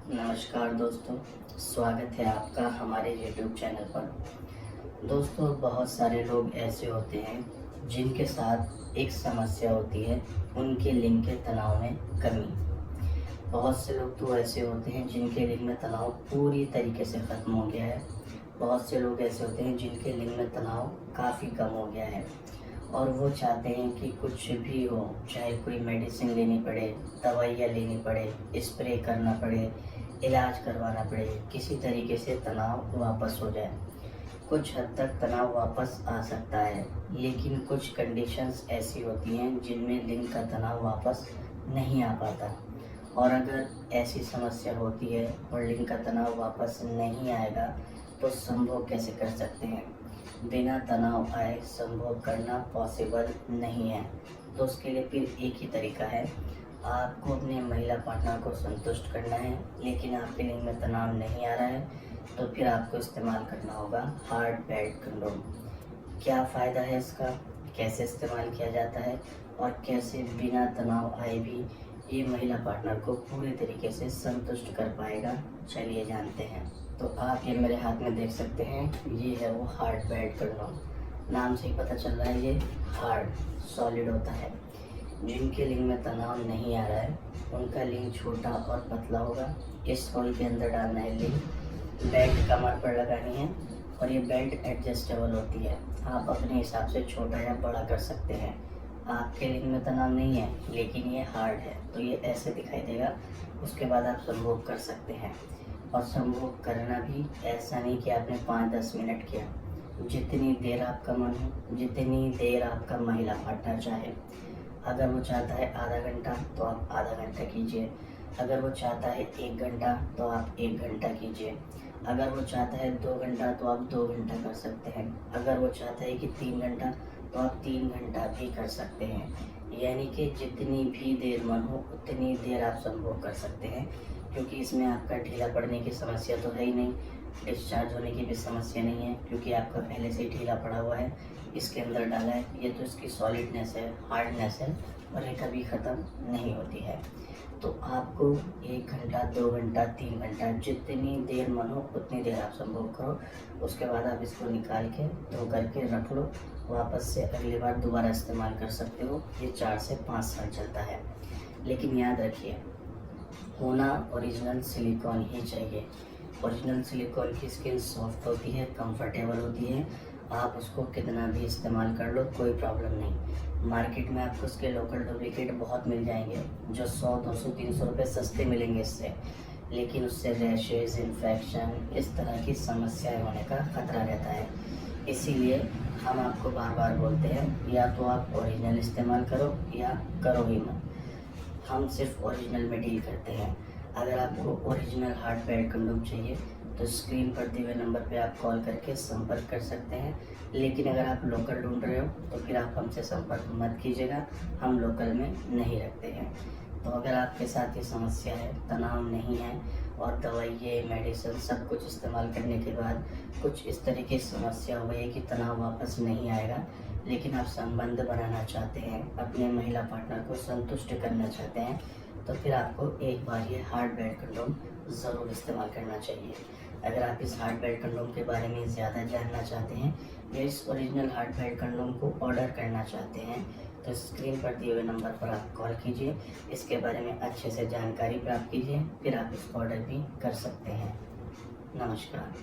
नमस्कार दोस्तों, स्वागत है आपका हमारे YouTube चैनल पर। दोस्तों, बहुत सारे लोग ऐसे होते हैं जिनके साथ एक समस्या होती है उनके लिंग के तनाव में कमी। बहुत से लोग तो ऐसे होते हैं जिनके लिंग में तनाव पूरी तरीके से ख़त्म हो गया है। बहुत से लोग ऐसे होते हैं जिनके लिंग में तनाव काफ़ी कम हो गया है और वो चाहते हैं कि कुछ भी हो, चाहे कोई मेडिसिन लेनी पड़े, दवाइयाँ लेनी पड़े, स्प्रे करना पड़े, इलाज करवाना पड़े, किसी तरीके से तनाव वापस हो जाए। कुछ हद तक तनाव वापस आ सकता है, लेकिन कुछ कंडीशंस ऐसी होती हैं जिनमें लिंग का तनाव वापस नहीं आ पाता। और अगर ऐसी समस्या होती है और लिंग का तनाव वापस नहीं आएगा तो संभोग कैसे कर सकते हैं? बिना तनाव आए संभोग करना पॉसिबल नहीं है। तो उसके लिए फिर एक ही तरीका है, आपको अपने महिला पार्टनर को संतुष्ट करना है, लेकिन आपके लिंग में तनाव नहीं आ रहा है तो फिर आपको इस्तेमाल करना होगा हार्ड बेल्ट कंडोम। क्या फ़ायदा है इसका, कैसे इस्तेमाल किया जाता है और कैसे बिना तनाव आए भी ये महिला पार्टनर को पूरी तरीके से संतुष्ट कर पाएगा, चलिए जानते हैं। तो आप ये मेरे हाथ में देख सकते हैं, ये है वो हार्ड बेल्ट कंडोम। नाम से ही पता चल रहा है ये हार्ड सॉलिड होता है। जिनके लिंग में तनाव नहीं आ रहा है उनका लिंग छोटा और पतला होगा। इस होल के अंदर डालना है लिंग, बेल्ट कमर पर लगानी है और ये बेल्ट एडजस्टेबल होती है। आप अपने हिसाब से छोटा या बड़ा कर सकते हैं। आपके लिंग में तनाव नहीं है लेकिन ये हार्ड है तो ये ऐसे दिखाई देगा। उसके बाद आप संभोग कर सकते हैं। और संभोग करना भी ऐसा नहीं कि आपने 5-10 मिनट किया, जितनी देर आपका मन हो, जितनी देर आपका महिला पार्टनर चाहे। अगर वो चाहता है आधा घंटा तो आप आधा घंटा कीजिए, अगर वो चाहता है 1 घंटा तो आप 1 घंटा कीजिए, अगर वो चाहता है 2 घंटा तो आप 2 घंटा कर सकते हैं, अगर वो चाहता है कि 3 घंटा तो आप 3 घंटा भी कर सकते हैं। यानी कि जितनी भी देर मन हो उतनी देर आप संभोग कर सकते हैं, क्योंकि इसमें आपका ढीला पड़ने की समस्या तो है ही नहीं, डिस्चार्ज होने की भी समस्या नहीं है, क्योंकि आपका पहले से ही ढीला पड़ा हुआ है, इसके अंदर डाला है। ये तो इसकी सॉलिडनेस है, हार्डनेस है और ये कभी ख़त्म नहीं होती है। तो आपको 1 घंटा, 2 घंटा, 3 घंटा, जितनी देर मन हो उतनी देर आप संभोग करो। उसके बाद आप इसको निकाल के धो करके रख लो, वापस से अगली बार दोबारा इस्तेमाल कर सकते हो। ये 4 से 5 साल चलता है। लेकिन याद रखिए, होना ओरिजिनल सिलिकॉन ही चाहिए। ओरिजिनल सिलिकॉन की स्किन सॉफ्ट होती है, कंफर्टेबल होती है। आप उसको कितना भी इस्तेमाल कर लो, कोई प्रॉब्लम नहीं। मार्केट में आपको उसके लोकल डुप्लीकेट बहुत मिल जाएंगे जो 100, 200, 300 रुपये सस्ते मिलेंगे इससे, लेकिन उससे रैशेज, इन्फेक्शन, इस तरह की समस्याएं होने का खतरा रहता है। इसीलिए हम आपको बार बार बोलते हैं, या तो आप ओरिजिनल इस्तेमाल करो या करो ही मत। हम सिर्फ ओरिजिनल में डील करते हैं। अगर आपको ओरिजिनल हार्ड बेल्ट कंडोम चाहिए तो स्क्रीन पर दिए हुए नंबर पे आप कॉल करके संपर्क कर सकते हैं। लेकिन अगर आप लोकल ढूंढ रहे हो तो फिर आप हमसे संपर्क मत कीजिएगा, हम लोकल में नहीं रखते हैं। तो अगर आपके साथ ये समस्या है, तनाव नहीं है और दवाइयाँ, मेडिसिन सब कुछ इस्तेमाल करने के बाद कुछ इस तरह की समस्या हुई है कि तनाव वापस नहीं आएगा, लेकिन आप संबंध बनाना चाहते हैं, अपने महिला पार्टनर को संतुष्ट करना चाहते हैं, तो फिर आपको एक बार ये हार्ड बेल्ट कंडोम ज़रूर इस्तेमाल करना चाहिए। अगर आप इस हार्ड बेल्ट कंडोम के बारे में ज़्यादा जानना चाहते हैं या इस ओरिजिनल हार्ड बेल्ट कंडोम को ऑर्डर करना चाहते हैं तो स्क्रीन पर दिए हुए नंबर पर आप कॉल कीजिए, इसके बारे में अच्छे से जानकारी प्राप्त कीजिए, फिर आप इसको ऑर्डर भी कर सकते हैं। नमस्कार।